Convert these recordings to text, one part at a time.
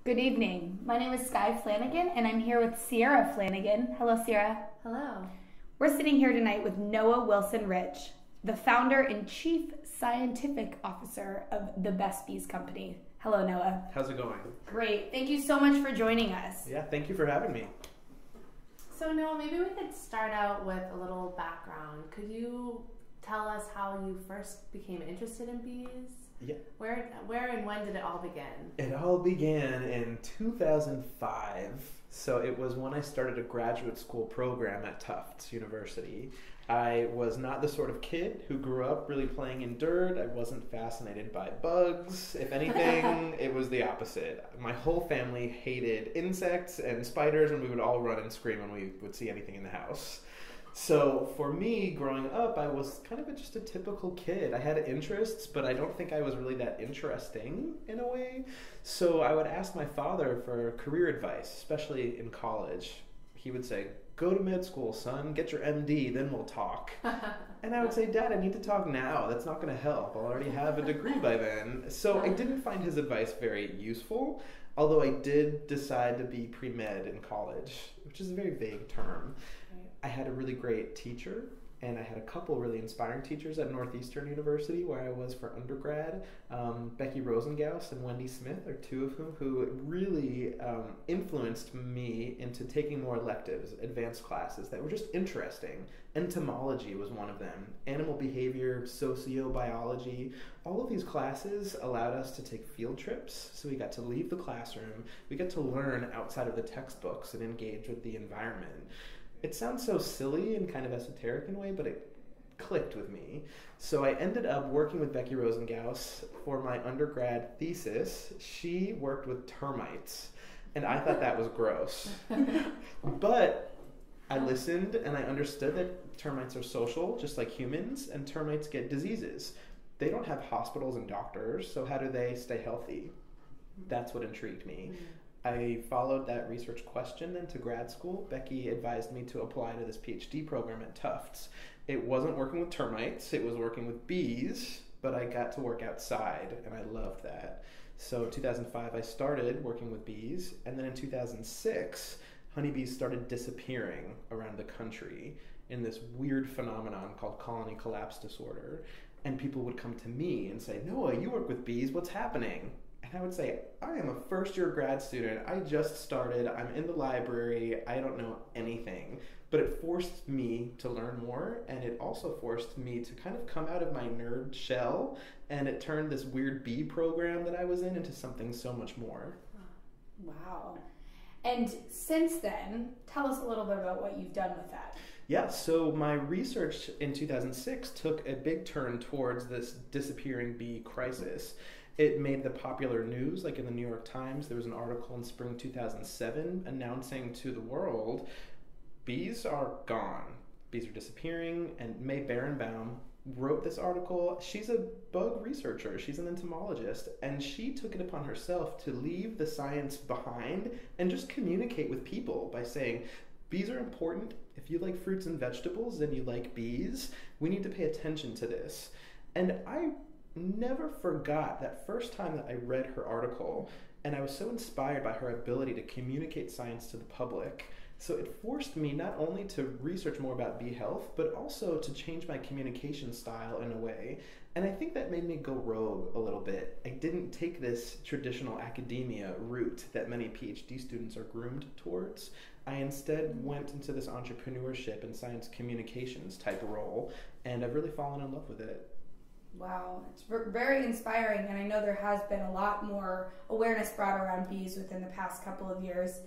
Good evening. My name is Sky Flanagan, and I'm here with Sierra Flanagan. Hello, Sierra. Hello. We're sitting here tonight with Noah Wilson Rich, the founder and chief scientific officer of the Best Bees Company. Hello, Noah. How's it going? Great. Thank you so much for joining us. Yeah, thank you for having me. So Noah, maybe we could start out with a little background. Could you tell us how you first became interested in bees? Yeah. Where and when did it all begin? It all began in 2005. So it was when I started a graduate school program at Tufts University. I was not the sort of kid who grew up really playing in dirt. I wasn't fascinated by bugs. If anything, it was the opposite. My whole family hated insects and spiders, and we would all run and scream when we would see anything in the house. So for me, growing up, I was kind of just a typical kid. I had interests, but I don't think I was really that interesting in a way. So I would ask my father for career advice, especially in college. He would say, "Go to med school, son, get your MD, then we'll talk." And I would say, "Dad, I need to talk now. That's not going to help. I'll already have a degree by then." So I didn't find his advice very useful, although I did decide to be pre-med in college, which is a very vague term. I had a really great teacher, and I had a couple really inspiring teachers at Northeastern University where I was for undergrad. Becky Rosengaus and Wendy Smith are two of whom who really influenced me into taking more electives, advanced classes that were just interesting. Entomology was one of them. Animal behavior, sociobiology, all of these classes allowed us to take field trips. So we got to leave the classroom, we got to learn outside of the textbooks and engage with the environment. It sounds so silly and kind of esoteric in a way, but it clicked with me. So I ended up working with Becky Rosengaus for my undergrad thesis. She worked with termites, and I thought that was gross. But I listened and I understood that termites are social, just like humans, and termites get diseases. They don't have hospitals and doctors, so how do they stay healthy? That's what intrigued me. I followed that research question into grad school. Becky advised me to apply to this PhD program at Tufts. It wasn't working with termites, it was working with bees, but I got to work outside, and I loved that. So 2005, I started working with bees, and then in 2006, honeybees started disappearing around the country in this weird phenomenon called colony collapse disorder. And people would come to me and say, "Noah, you work with bees, what's happening?" And I would say, "I am a first-year grad student. I just started. I'm in the library. I don't know anything." But it forced me to learn more, and it also forced me to kind of come out of my nerd shell, and it turned this weird bee program that I was in into something so much more. Wow. And since then, tell us a little bit about what you've done with that. Yeah, so my research in 2006 took a big turn towards this disappearing bee crisis. It made the popular news, like in the New York Times. There was an article in spring 2007 announcing to the world, bees are gone. Bees are disappearing, and May Berenbaum wrote this article. She's a bug researcher. She's an entomologist, and she took it upon herself to leave the science behind and just communicate with people by saying, bees are important. If you like fruits and vegetables and you like bees, we need to pay attention to this. And I never forgot that first time that I read her article, and I was so inspired by her ability to communicate science to the public. So it forced me not only to research more about bee health, but also to change my communication style in a way. And I think that made me go rogue a little bit. I didn't take this traditional academia route that many PhD students are groomed towards. I instead went into this entrepreneurship and science communications type role, and I've really fallen in love with it. Wow, it's very inspiring, and I know there has been a lot more awareness brought around bees within the past couple of years.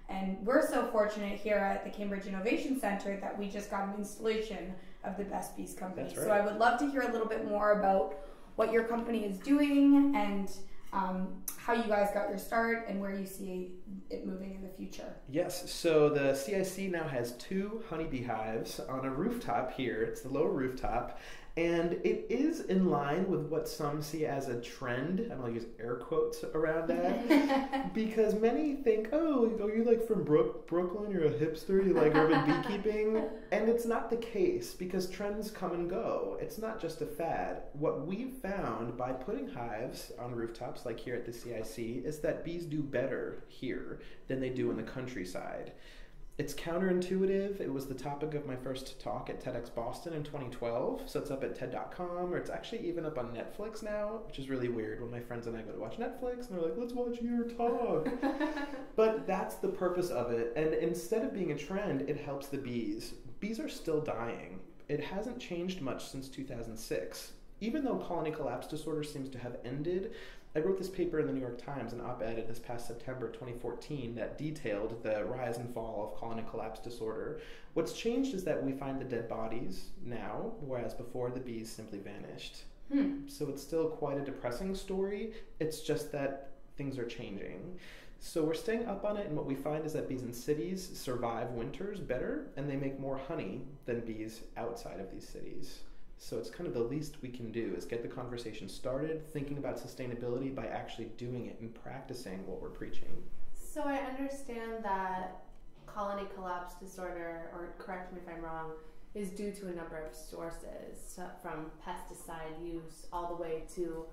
And we're so fortunate here at the Cambridge Innovation Center that we just got an installation of the Best Bees Company. That's right. So I would love to hear a little bit more about what your company is doing and how you guys got your start and where you see it moving in the future. Yes, so the CIC now has 2 honeybee hives on a rooftop here. It's the lower rooftop. And it is in line with what some see as a trend. I'm going to use air quotes around that. Because many think, oh, you're like from Brooklyn, you're a hipster, you like urban beekeeping. And it's not the case, because trends come and go. It's not just a fad. What we've found by putting hives on rooftops, like here at the CIC, is that bees do better here than they do in the countryside. It's counterintuitive. It was the topic of my first talk at TEDx Boston in 2012. So it's up at TED.com, or it's actually even up on Netflix now, which is really weird when my friends and I go to watch Netflix and they're like, let's watch your talk. But that's the purpose of it. And instead of being a trend, it helps the bees. Bees are still dying. It hasn't changed much since 2006. Even though colony collapse disorder seems to have ended, I wrote this paper in the New York Times, an op-ed this past September 2014, that detailed the rise and fall of colony collapse disorder. What's changed is that we find the dead bodies now, whereas before the bees simply vanished. So it's still quite a depressing story. It's just that things are changing. So we're staying up on it, and what we find is that bees in cities survive winters better, and they make more honey than bees outside of these cities. So it's kind of the least we can do is get the conversation started, thinking about sustainability by actually doing it and practicing what we're preaching. So I understand that colony collapse disorder, or correct me if I'm wrong, is due to a number of sources, from pesticide use all the way to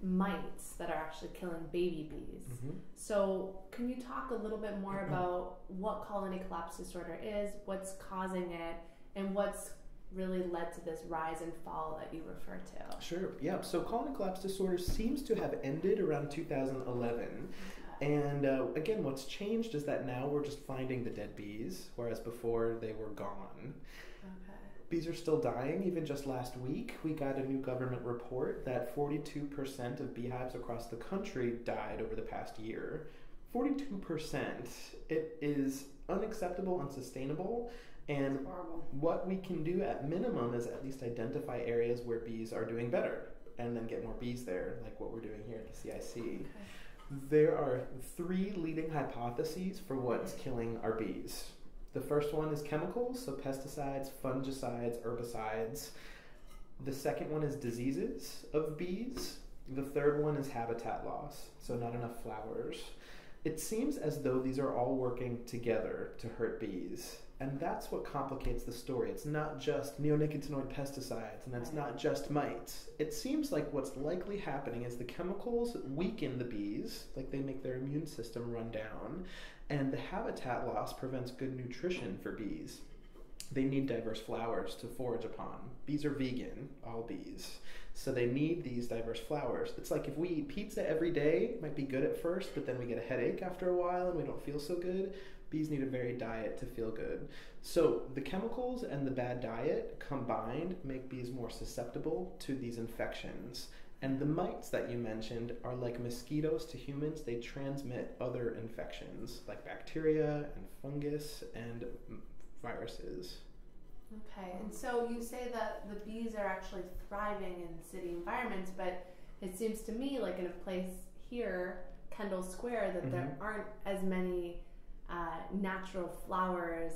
mites that are actually killing baby bees. So can you talk a little bit more about what colony collapse disorder is, what's causing it, and what's really led to this rise and fall that you refer to? Sure, yeah. So colony collapse disorder seems to have ended around 2011. And again, what's changed is that now we're just finding the dead bees, whereas before they were gone. Bees are still dying. Even just last week, we got a new government report that 42% of beehives across the country died over the past year. 42%. It is unacceptable, unsustainable. And what we can do at minimum is at least identify areas where bees are doing better and then get more bees there, like what we're doing here at the CIC. There are 3 leading hypotheses for what's killing our bees. The first one is chemicals, so pesticides, fungicides, herbicides. The second one is diseases of bees. The third one is habitat loss, so not enough flowers. It seems as though these are all working together to hurt bees. And that's what complicates the story. It's not just neonicotinoid pesticides, and it's not just mites. It seems like what's likely happening is the chemicals weaken the bees, like they make their immune system run down, and the habitat loss prevents good nutrition for bees. They need diverse flowers to forage upon. Bees are vegan, all bees. So they need these diverse flowers. It's like if we eat pizza every day, it might be good at first, but then we get a headache after a while and we don't feel so good. Bees need a varied diet to feel good. So the chemicals and the bad diet combined make bees more susceptible to these infections. And the mites that you mentioned are like mosquitoes to humans. They transmit other infections like bacteria and fungus and viruses. Okay, and so you say that the bees are actually thriving in city environments, but it seems to me like in a place here, Kendall Square, that there aren't as many natural flowers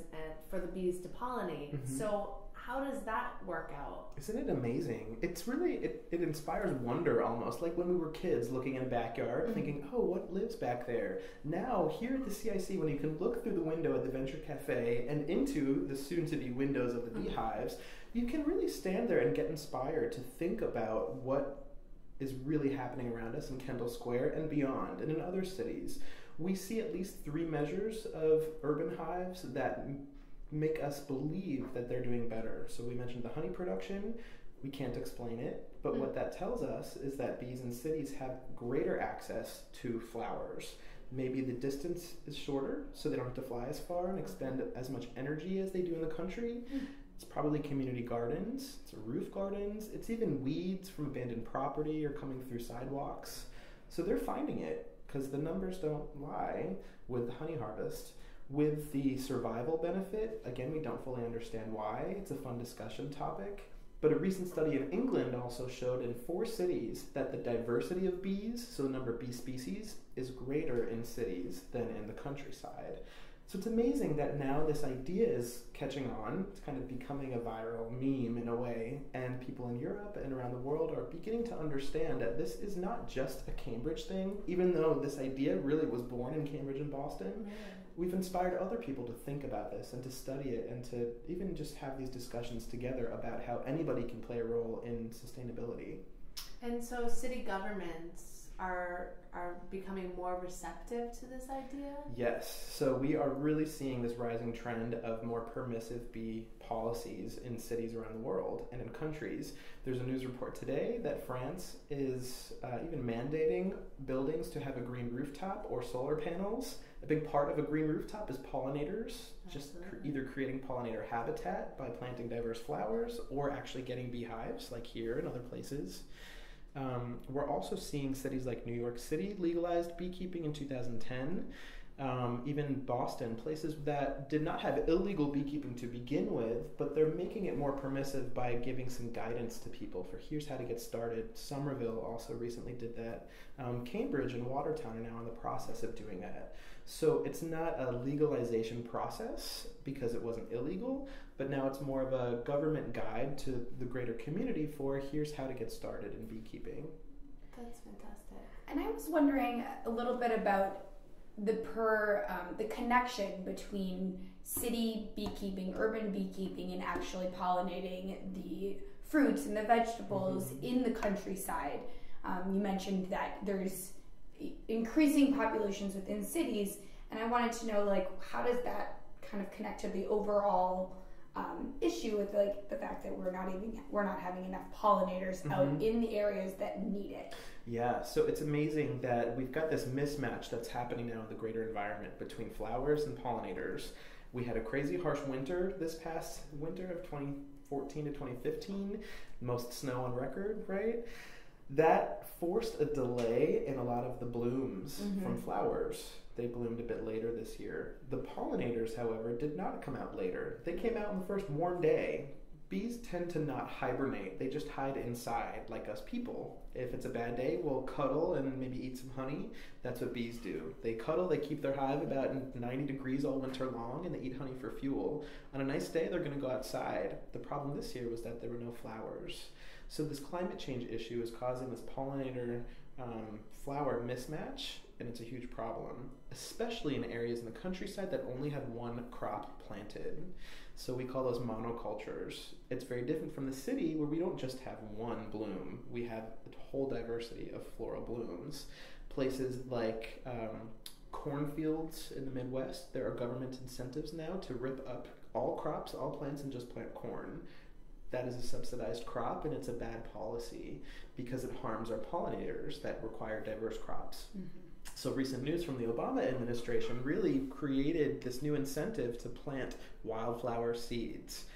for the bees to pollinate. So how does that work out? Isn't it amazing? It's really, it inspires wonder almost, like when we were kids looking in a backyard thinking, oh, what lives back there? Now, here at the CIC, when you can look through the window at the Venture Cafe and into the soon-to-be windows of the beehives, you can really stand there and get inspired to think about what is really happening around us in Kendall Square and beyond, and in other cities. We see at least 3 measures of urban hives that make us believe that they're doing better. So we mentioned the honey production. We can't explain it, but what that tells us is that bees in cities have greater access to flowers. Maybe the distance is shorter, so they don't have to fly as far and expend as much energy as they do in the country. It's probably community gardens, it's roof gardens, it's even weeds from abandoned property or coming through sidewalks. So they're finding it, because the numbers don't lie with the honey harvest. With the survival benefit, again, we don't fully understand why. It's a fun discussion topic. But a recent study in England also showed in 4 cities that the diversity of bees, so the number of bee species, is greater in cities than in the countryside. So it's amazing that now this idea is catching on. It's kind of becoming a viral meme in a way, and people in Europe and around the world are beginning to understand that this is not just a Cambridge thing, even though this idea really was born in Cambridge and Boston. We've inspired other people to think about this and to study it and to even just have these discussions together about how anybody can play a role in sustainability. And so city governments are becoming more receptive to this idea? Yes. So we are really seeing this rising trend of more permissive bee policies in cities around the world and in countries. There's a news report today that France is even mandating buildings to have a green rooftop or solar panels. A big part of a green rooftop is pollinators, just either creating pollinator habitat by planting diverse flowers or actually getting beehives like here and other places. We're also seeing cities like New York City legalized beekeeping in 2010. Even Boston, places that did not have illegal beekeeping to begin with, but they're making it more permissive by giving some guidance to people for here's how to get started. Somerville also recently did that. Cambridge and Watertown are now in the process of doing that. So it's not a legalization process because it wasn't illegal, but now it's more of a government guide to the greater community for here's how to get started in beekeeping. That's fantastic. And I was wondering a little bit about the connection between city beekeeping, urban beekeeping, and actually pollinating the fruits and the vegetables in the countryside. You mentioned that there's increasing populations within cities, and I wanted to know, like, how does that kind of connect to the overall issue with like the fact that we're not having enough pollinators out in the areas that need it? Yeah, so it's amazing that we've got this mismatch that's happening now in the greater environment between flowers and pollinators. We had a crazy harsh winter this past winter of 2014 to 2015, most snow on record, right? That forced a delay in a lot of the blooms from flowers. They bloomed a bit later this year. The pollinators, however, did not come out later. They came out on the first warm day. Bees tend to not hibernate. They just hide inside like us people. If it's a bad day, we'll cuddle and maybe eat some honey. That's what bees do. They cuddle, they keep their hive about 90 degrees all winter long, and they eat honey for fuel. On a nice day, they're going to go outside. The problem this year was that there were no flowers. So this climate change issue is causing this pollinator flower mismatch, and it's a huge problem, especially in areas in the countryside that only have one crop planted. So we call those monocultures. It's very different from the city where we don't just have one bloom. We have a whole diversity of floral blooms. Places like cornfields in the Midwest, there are government incentives now to rip up all crops, all plants, and just plant corn. That is a subsidized crop, and it's a bad policy because it harms our pollinators that require diverse crops. So recent news from the Obama administration really created this new incentive to plant wildflower seeds.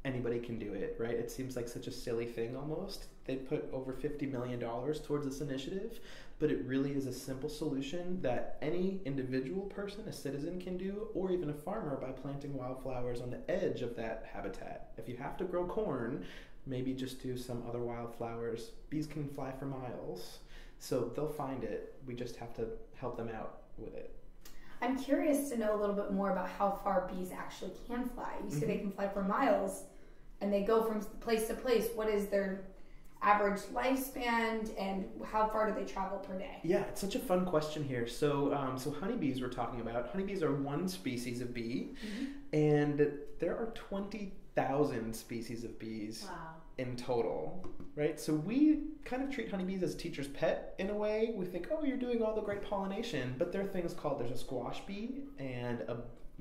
Anybody can do it, right? It seems like such a silly thing almost. They put over $50 million towards this initiative, but it really is a simple solution that any individual person, a citizen, can do, or even a farmer by planting wildflowers on the edge of that habitat. If you have to grow corn, maybe just do some other wildflowers. Bees can fly for miles, so they'll find it. We just have to help them out with it. I'm curious to know a little bit more about how far bees actually can fly. You say they can fly for miles, and they go from place to place. What is their average lifespan, and how far do they travel per day? Yeah, it's such a fun question here. So honeybees we're talking about. Honeybees are one species of bee, and there are 20,000 species of bees in total, right? So we kind of treat honeybees as a teacher's pet in a way. We think, oh, you're doing all the great pollination, but there are things called, there's a squash bee and a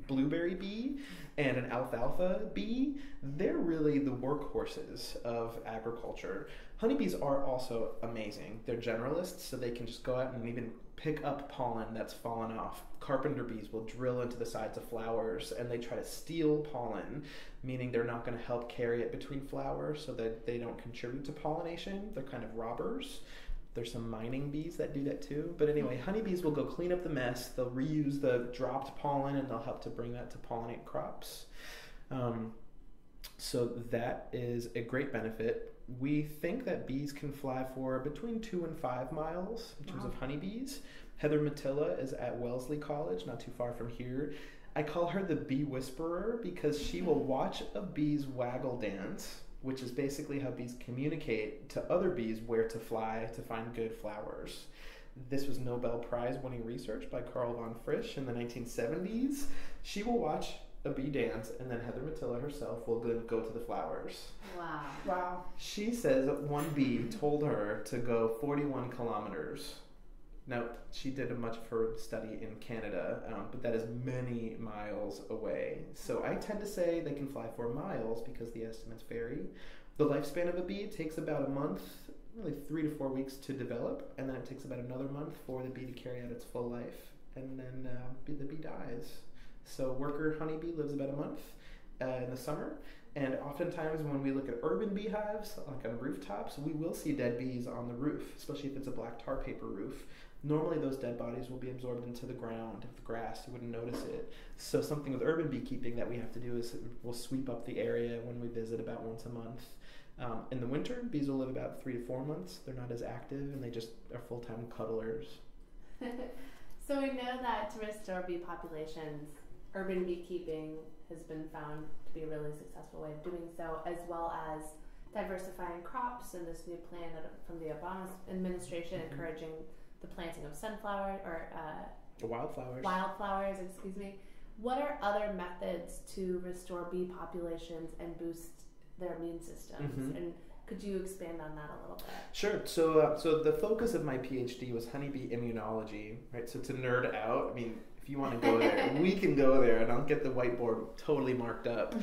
blueberry bee and an alfalfa bee. They're really the workhorses of agriculture. Honeybees are also amazing. They're generalists, so they can just go out and even pick up pollen that's fallen off. Carpenter bees will drill into the sides of flowers, and they try to steal pollen, meaning they're not going to help carry it between flowers so that they don't contribute to pollination. They're kind of robbers. There's some mining bees that do that too. But anyway, honeybees will go clean up the mess. They'll reuse the dropped pollen, and they'll help to bring that to pollinate crops. So that is a great benefit. We think that bees can fly for between 2 and 5 miles in terms of honeybees. Heather Matilla is at Wellesley College, not too far from here. I call her the bee whisperer because she will watch a bee's waggle dance, which is basically how bees communicate to other bees where to fly to find good flowers. This was Nobel Prize winning research by Carl von Frisch in the 1970s. She will watch a bee dance, and then Heather Mattila herself will go to the flowers. Wow. Wow. She says that one bee told her to go 41 kilometers. Now, she did a much of her study in Canada, but that is many miles away. So I tend to say they can fly 4 miles because the estimates vary. The lifespan of a bee takes about a month, really 3 to 4 weeks to develop, and then it takes about another month for the bee to carry out its full life, and then the bee dies. So worker honeybee lives about a month in the summer, and oftentimes when we look at urban beehives, like on rooftops, we will see dead bees on the roof, especially if it's a black tar paper roof. Normally those dead bodies will be absorbed into the ground. If the grass, you wouldn't notice it. So something with urban beekeeping that we have to do is we'll sweep up the area when we visit about once a month. In the winter, bees will live about 3 to 4 months. They're not as active, and they just are full-time cuddlers. So we know that to restore bee populations, urban beekeeping has been found to be a really successful way of doing so, as well as diversifying crops and this new plan from the Obama administration encouraging the planting of sunflower or wildflowers, excuse me. What are other methods to restore bee populations and boost their immune systems? And could you expand on that a little bit? Sure. So the focus of my PhD was honeybee immunology, right? So to nerd out, I mean, if you want to go there, we can go there, and I'll get the whiteboard totally marked up.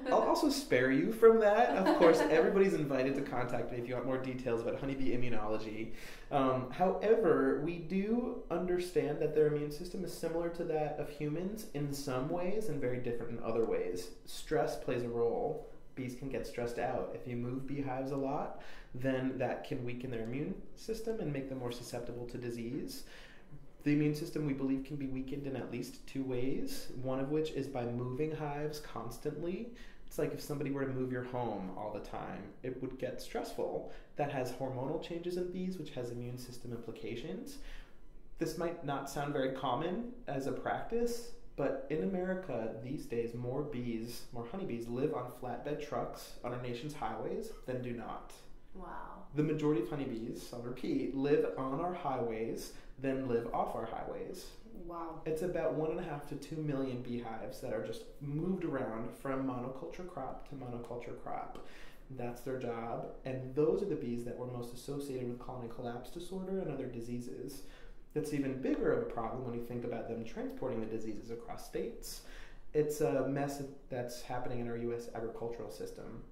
I'll also spare you from that. Of course, everybody's invited to contact me if you want more details about honeybee immunology. However, we do understand that their immune system is similar to that of humans in some ways and very different in other ways. Stress plays a role. Bees can get stressed out. If you move beehives a lot, then that can weaken their immune system and make them more susceptible to disease. The immune system, we believe, can be weakened in at least 2 ways, one of which is by moving hives constantly. It's like if somebody were to move your home all the time, it would get stressful. That has hormonal changes in bees, which has immune system implications. This might not sound very common as a practice, but in America these days, more honeybees live on flatbed trucks on our nation's highways than do not. Wow. The majority of honeybees, I'll repeat, live on our highways than live off our highways. Wow. It's about 1.5 to 2 million beehives that are just moved around from monoculture crop to monoculture crop. That's their job, and those are the bees that were most associated with colony collapse disorder and other diseases. That's even bigger of a problem when you think about them transporting the diseases across states. It's a mess that's happening in our U.S. agricultural system.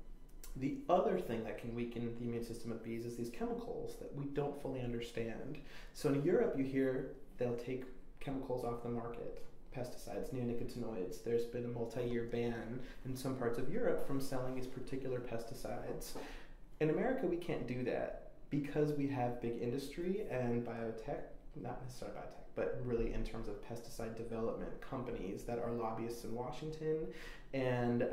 The other thing that can weaken the immune system of bees is these chemicals that we don't fully understand. So in Europe, you hear they'll take chemicals off the market, pesticides, neonicotinoids. There's been a multi-year ban in some parts of Europe from selling these particular pesticides. In America, we can't do that because we have big industry and biotech, not necessarily biotech, but really in terms of pesticide development companies that are lobbyists in Washington, and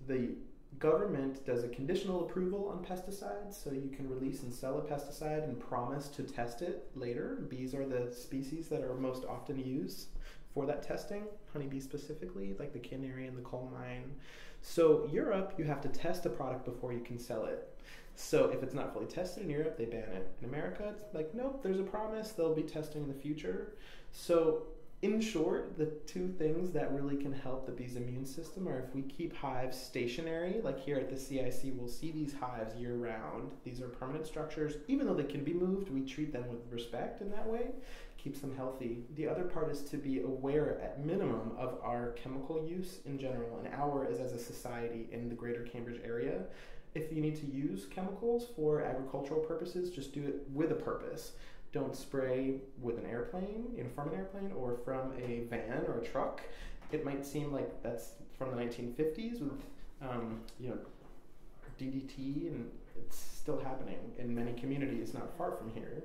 the government does a conditional approval on pesticides, so you can release and sell a pesticide and promise to test it later. Bees are the species that are most often used for that testing, honeybees specifically, like the canary and the coal mine. So Europe, you have to test a product before you can sell it. So if it's not fully tested in Europe, they ban it. In America, it's like, nope, there's a promise, they'll be testing in the future. So in short, the 2 things that really can help the bee's immune system are if we keep hives stationary, like here at the CIC, we'll see these hives year-round. These are permanent structures. Even though they can be moved, we treat them with respect in that way. Keeps them healthy. The other part is to be aware, at minimum, of our chemical use in general, and our as a society in the greater Cambridge area. If you need to use chemicals for agricultural purposes, just do it with a purpose. Don't spray with an airplane, from an airplane or from a van or a truck. It might seem like that's from the 1950s with, DDT, and it's still happening in many communities not far from here.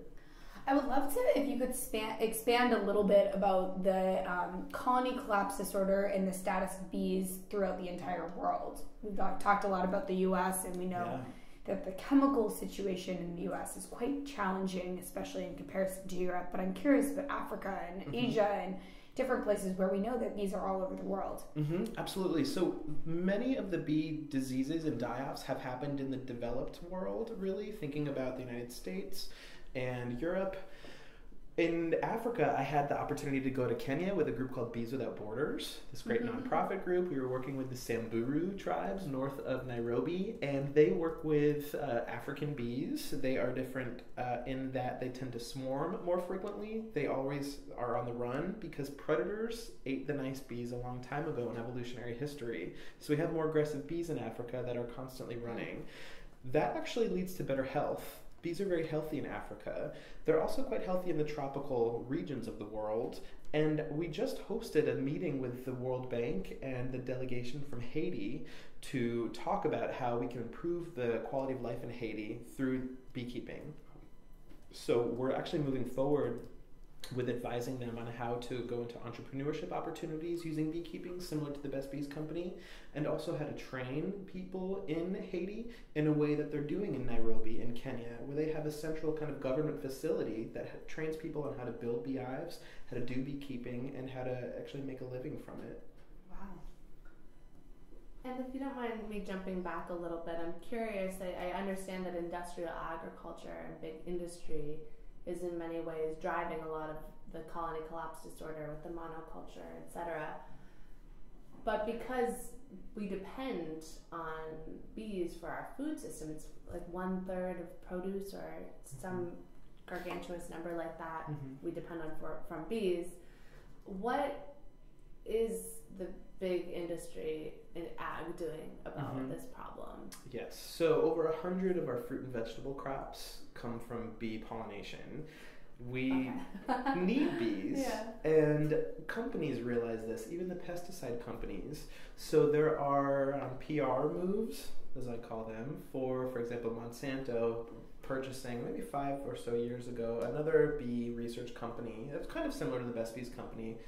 I would love to, if you could expand a little bit about the colony collapse disorder and the status of bees throughout the entire world. We've talked a lot about the U.S., and we know that the chemical situation in the U.S. is quite challenging, especially in comparison to Europe. But I'm curious about Africa and Asia and different places where we know that bees are all over the world. Absolutely. So many of the bee diseases and die-offs have happened in the developed world, really, thinking about the United States and Europe. In Africa, I had the opportunity to go to Kenya with a group called Bees Without Borders, this great nonprofit group. We were working with the Samburu tribes north of Nairobi, and they work with African bees. They are different in that they tend to swarm more frequently. They always are on the run because predators ate the nice bees a long time ago in evolutionary history. So we have more aggressive bees in Africa that are constantly running. That actually leads to better health. Bees are very healthy in Africa. They're also quite healthy in the tropical regions of the world. And we just hosted a meeting with the World Bank and the delegation from Haiti to talk about how we can improve the quality of life in Haiti through beekeeping. So we're actually moving forward with advising them on how to go into entrepreneurship opportunities using beekeeping, similar to the Best Bees Company, and also how to train people in Haiti in a way that they're doing in Nairobi in Kenya, where they have a central kind of government facility that trains people on how to build beehives, how to do beekeeping, and how to actually make a living from it. Wow. And if you don't mind me jumping back a little bit, I'm curious. I understand that industrial agriculture and big industry is in many ways driving a lot of the colony collapse disorder with the monoculture, etc. But because we depend on bees for our food system, it's like 1/3 of produce or some gargantuous number like that we depend on from bees. What is the big industry in ag doing about this problem? Yes, so over 100 of our fruit and vegetable crops come from bee pollination. We need bees, and companies realize this, even the pesticide companies. So there are PR moves, as I call them, for example, Monsanto purchasing maybe 5 or so years ago another bee research company. It's kind of similar to the Best Bees Company,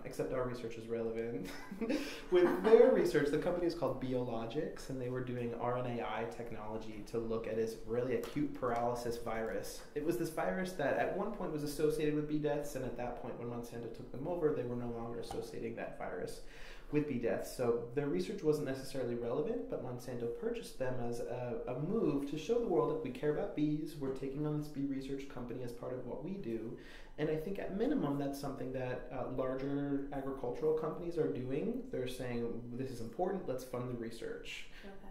except our research is relevant. With their research, the company is called Biologics, and they were doing RNAi technology to look at this really acute paralysis virus. It was this virus that at one point was associated with bee deaths, and at that point when Monsanto took them over, they were no longer associating that virus with bee deaths. So their research wasn't necessarily relevant, but Monsanto purchased them as a move to show the world that we care about bees, we're taking on this bee research company as part of what we do. And I think at minimum that's something that larger agricultural companies are doing. They're saying, this is important, let's fund the research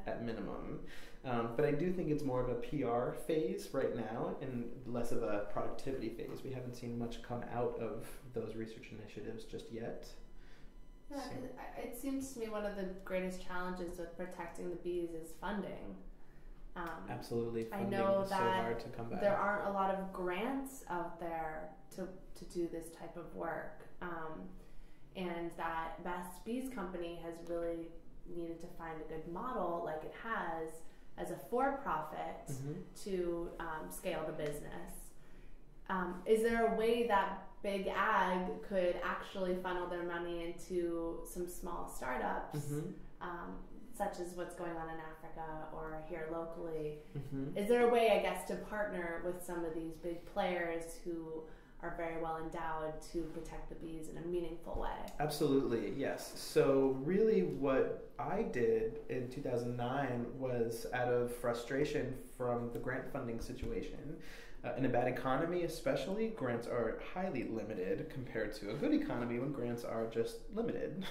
at minimum. But I do think it's more of a PR phase right now and less of a productivity phase. We haven't seen much come out of those research initiatives just yet. Yeah, it seems to me one of the greatest challenges with protecting the bees is funding. Absolutely, funding I know is that so hard to come by. There aren't a lot of grants out there to do this type of work, and that Best Bees Company has really needed to find a good model, like it has as a for-profit, to scale the business. Is there a way that Big Ag could actually funnel their money into some small startups, such as what's going on in Africa or here locally? Is there a way, I guess, to partner with some of these big players who are very well endowed to protect the bees in a meaningful way? Absolutely, yes. So really what I did in 2009 was out of frustration from the grant funding situation. In a bad economy especially, grants are highly limited compared to a good economy when grants are just limited.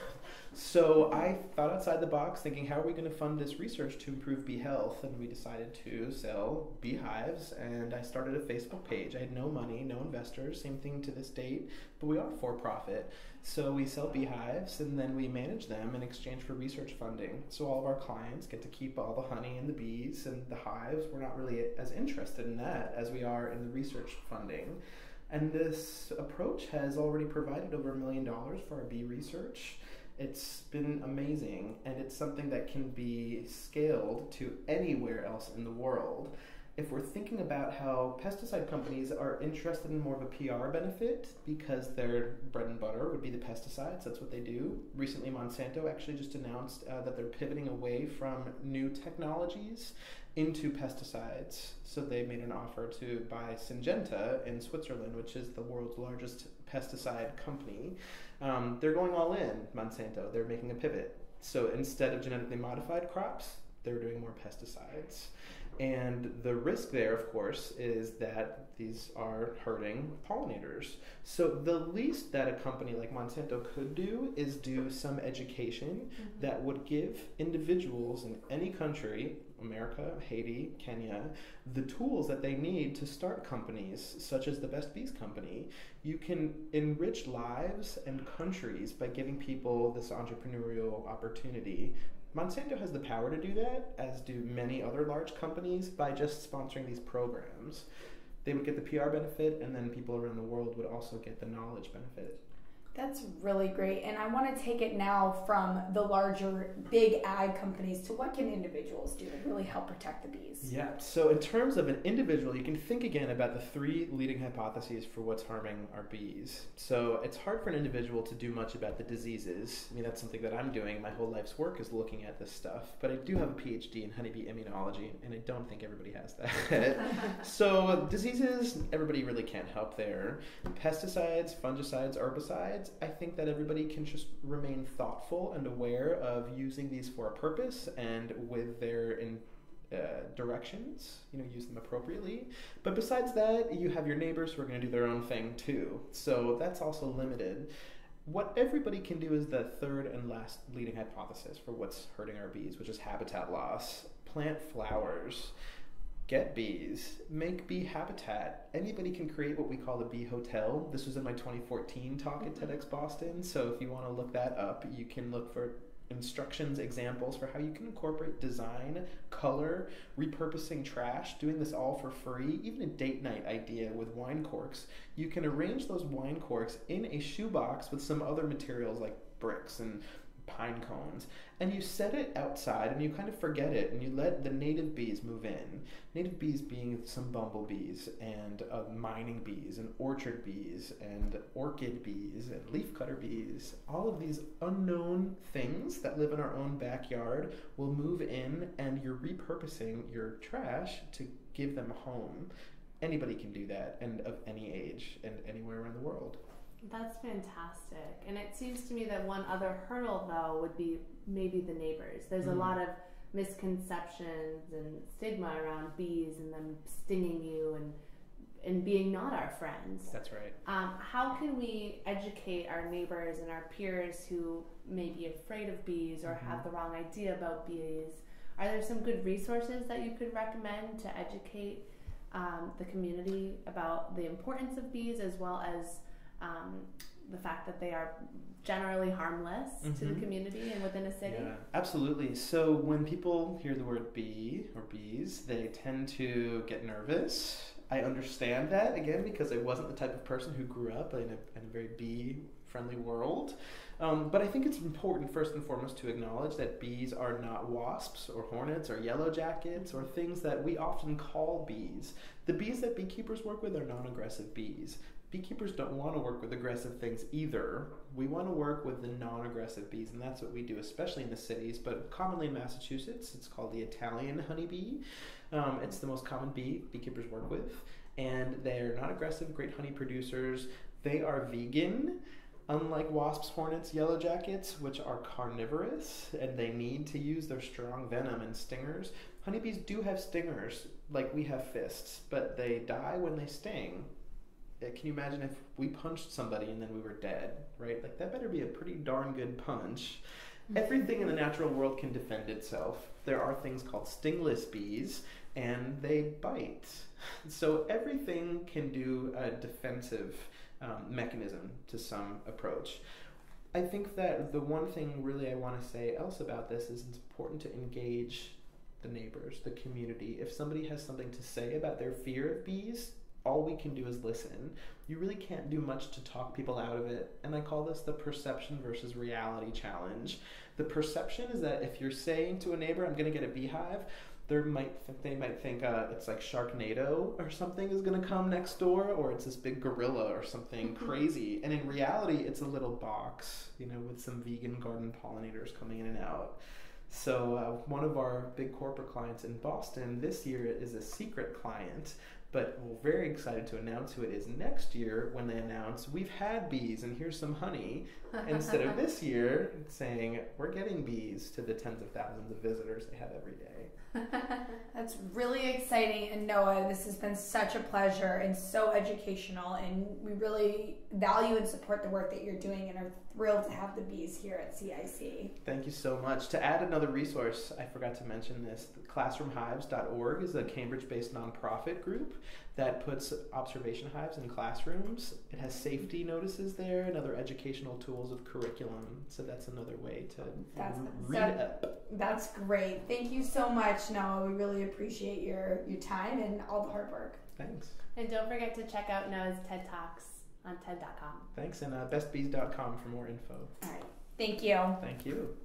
So I thought outside the box, thinking, how are we going to fund this research to improve bee health? And we decided to sell beehives, and I started a Facebook page. I had no money, no investors, same thing to this date, but we are for profit. So we sell beehives, and then we manage them in exchange for research funding. So all of our clients get to keep all the honey and the bees and the hives. We're not really as interested in that as we are in the research funding. And this approach has already provided over $1 million for our bee research. It's been amazing, and it's something that can be scaled to anywhere else in the world. if we're thinking about how pesticide companies are interested in more of a PR benefit because their bread and butter would be the pesticides, that's what they do. Recently, Monsanto actually just announced that they're pivoting away from new technologies into pesticides. So they made an offer to buy Syngenta in Switzerland, which is the world's largest pesticide company. They're going all in, Monsanto. They're making a pivot. So instead of genetically modified crops, they're doing more pesticides. And the risk there, of course, is that these are hurting pollinators. So the least that a company like Monsanto could do is do some education that would give individuals in any country, America, Haiti, Kenya, the tools that they need to start companies such as the Best Bees Company. You can enrich lives and countries by giving people this entrepreneurial opportunity. Monsanto has the power to do that, as do many other large companies, by just sponsoring these programs. They would get the PR benefit, and then people around the world would also get the knowledge benefit. That's really great. And I want to take it now from the larger big ag companies to what can individuals do to really help protect the bees? Yeah, so in terms of an individual, you can think again about the three leading hypotheses for what's harming our bees. So it's hard for an individual to do much about the diseases. I mean, that's something that I'm doing. My whole life's work is looking at this stuff. But I do have a PhD in honeybee immunology, and I don't think everybody has that. So diseases, everybody really can't help there. Pesticides, fungicides, herbicides, I think that everybody can just remain thoughtful and aware of using these for a purpose and with their directions, use them appropriately. But besides that, you have your neighbors who are going to do their own thing too. So that's also limited. What everybody can do is the third and last leading hypothesis for what's hurting our bees, which is habitat loss. Plant flowers. Get bees, make bee habitat. Anybody can create what we call a bee hotel. This was in my 2014 talk at TEDx Boston, so if you want to look that up, you can look for instructions, examples for how you can incorporate design, color, repurposing trash, doing this all for free, even a date night idea with wine corks. You can arrange those wine corks in a shoebox with some other materials like bricks and pine cones, and you set it outside and you kind of forget it and you let the native bees move in. Native bees being some bumblebees and mining bees and orchard bees and orchid bees and leafcutter bees. All of these unknown things that live in our own backyard will move in, and you're repurposing your trash to give them a home. Anybody can do that, and of any age and anywhere around the world. That's fantastic. And it seems to me that one other hurdle, though, would be maybe the neighbors. There's a lot of misconceptions and stigma around bees and them stinging you and being not our friends. That's right. How can we educate our neighbors and our peers who may be afraid of bees or have the wrong idea about bees? Are there some good resources that you could recommend to educate the community about the importance of bees, as well as the fact that they are generally harmless to the community and within a city? Yeah, absolutely. So when people hear the word bee or bees, they tend to get nervous. I understand that, again, because I wasn't the type of person who grew up in a very bee-friendly world. But I think it's important, first and foremost, to acknowledge that bees are not wasps or hornets or yellow jackets or things that we often call bees. The bees that beekeepers work with are non-aggressive bees. Beekeepers don't want to work with aggressive things either. We want to work with the non-aggressive bees, and that's what we do, especially in the cities, but commonly in Massachusetts. It's called the Italian honeybee. It's the most common bee beekeepers work with, and they're not aggressive, great honey producers. They are vegan, unlike wasps, hornets, yellow jackets, which are carnivorous, and they need to use their strong venom and stingers. Honeybees do have stingers, like we have fists, but they die when they sting. Can you imagine if we punched somebody and then we were dead, right? Like, that better be a pretty darn good punch. Everything in the natural world can defend itself. There are things called stingless bees, and they bite. So everything can do a defensive mechanism to some approach. I think that the one thing really I want to say else about this is it's important to engage the neighbors, the community. If somebody has something to say about their fear of bees, all we can do is listen. You really can't do much to talk people out of it, and I call this the perception versus reality challenge. The perception is that if you're saying to a neighbor, I'm going to get a beehive, they might think it's like Sharknado or something is going to come next door, or it's this big gorilla or something crazy. And in reality, it's a little box, with some vegan garden pollinators coming in and out. So one of our big corporate clients in Boston this year is a secret client, but we're very excited to announce who it is next year when they announce, we've had bees and here's some honey, instead of this year saying, we're getting bees to the tens of thousands of visitors they have every day. That's really exciting. And Noah, this has been such a pleasure and so educational, and we really value and support the work that you're doing and are thrilled to have the bees here at CIC. Thank you so much. To add another resource, I forgot to mention this, classroomhives.org is a Cambridge-based nonprofit group that puts observation hives in classrooms. It has safety notices there and other educational tools of curriculum. So that's another way to read up. That's great. Thank you so much, Noah. We really appreciate your time and all the hard work. Thanks. And don't forget to check out Noah's TED Talks on TED.com. Thanks, and bestbees.com for more info. All right. Thank you. Thank you.